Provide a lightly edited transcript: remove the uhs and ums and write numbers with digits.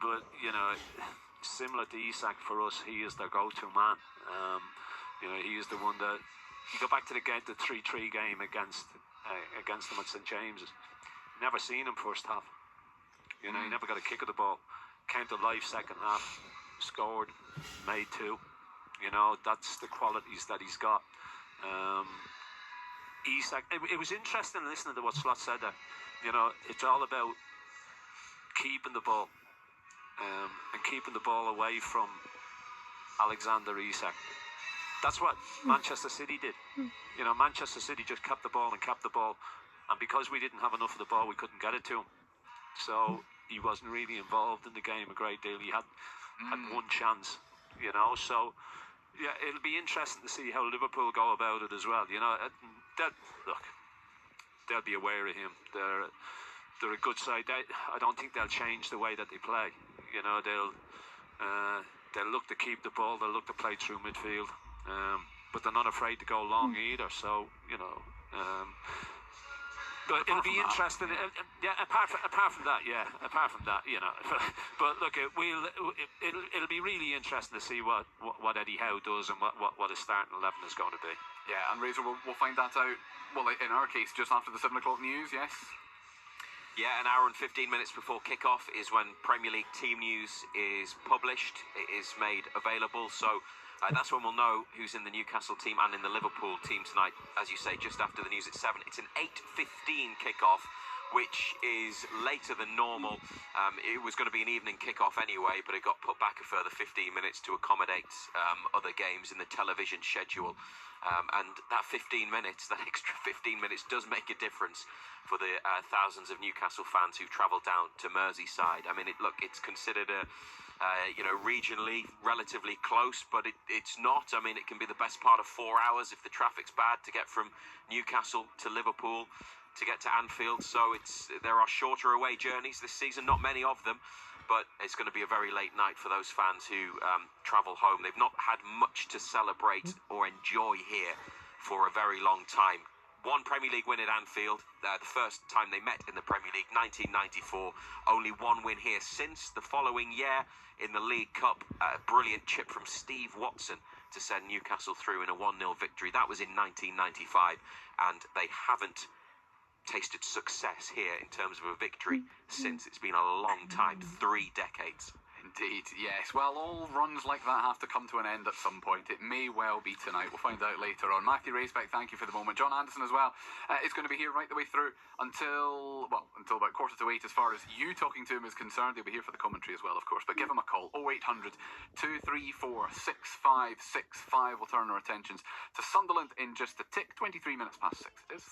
But, similar to Isak for us, he is their go-to man. He is the one that... You go back to the 3-3 game against them at St James's. Never seen him first half. He never got a kick of the ball. Came to life second half, scored, made 2. That's the qualities that he's got. Isak, it was interesting listening to what Slot said there. It's all about keeping the ball and keeping the ball away from Alexander Isak. That's what Manchester City did. Manchester City just kept the ball, and because we didn't have enough of the ball, we couldn't get it to him. So he wasn't really involved in the game a great deal. He had one chance, So yeah, it'll be interesting to see how Liverpool go about it as well. They'll be aware of him. They're a good side. I don't think they'll change the way that they play. They'll look to keep the ball. They'll look to play through midfield. But they're not afraid to go long either. So but it'll be interesting. Apart from that, But look, it'll be really interesting to see what Eddie Howe does and what his starting 11 is going to be. Yeah, and Razor, we'll find that out. Well, in our case, just after the 7 o'clock news. Yes. Yeah, an hour and 15 minutes before kickoff is when Premier League team news is published. It is made available, so that's when we'll know who's in the Newcastle team and in the Liverpool team tonight. As you say, just after the news at 7. It's an 8:15 kickoff, which is later than normal. It was going to be an evening kickoff anyway, but it got put back a further 15 minutes to accommodate other games in the television schedule. And that 15 minutes, that extra 15 minutes does make a difference for the thousands of Newcastle fans who travel down to Merseyside. I mean, it's considered regionally relatively close, but it's not. I mean, it can be the best part of 4 hours if the traffic's bad to get from Newcastle to Liverpool to get to Anfield. So there are shorter away journeys this season, not many of them, but it's going to be a very late night for those fans who travel home. They've not had much to celebrate or enjoy here for a very long time. One Premier League win at Anfield, the first time they met in the Premier League, 1994. Only one win here since. The following year in the League Cup, a brilliant chip from Steve Watson to send Newcastle through in a 1-0 victory. That was in 1995, and they haven't tasted success here in terms of a victory since. It's been a long time, 3 decades. Indeed, yes. Well, all runs like that have to come to an end at some point. It may well be tonight. We'll find out later on. Matthew Racebeck, thank you for the moment. John Anderson as well is going to be here right the way through until about 7:45 as far as you talking to him is concerned. He'll be here for the commentary as well, of course. But give him a call, 0800 234 6565. We'll turn our attentions to Sunderland in just a tick. 23 minutes past 6 it is.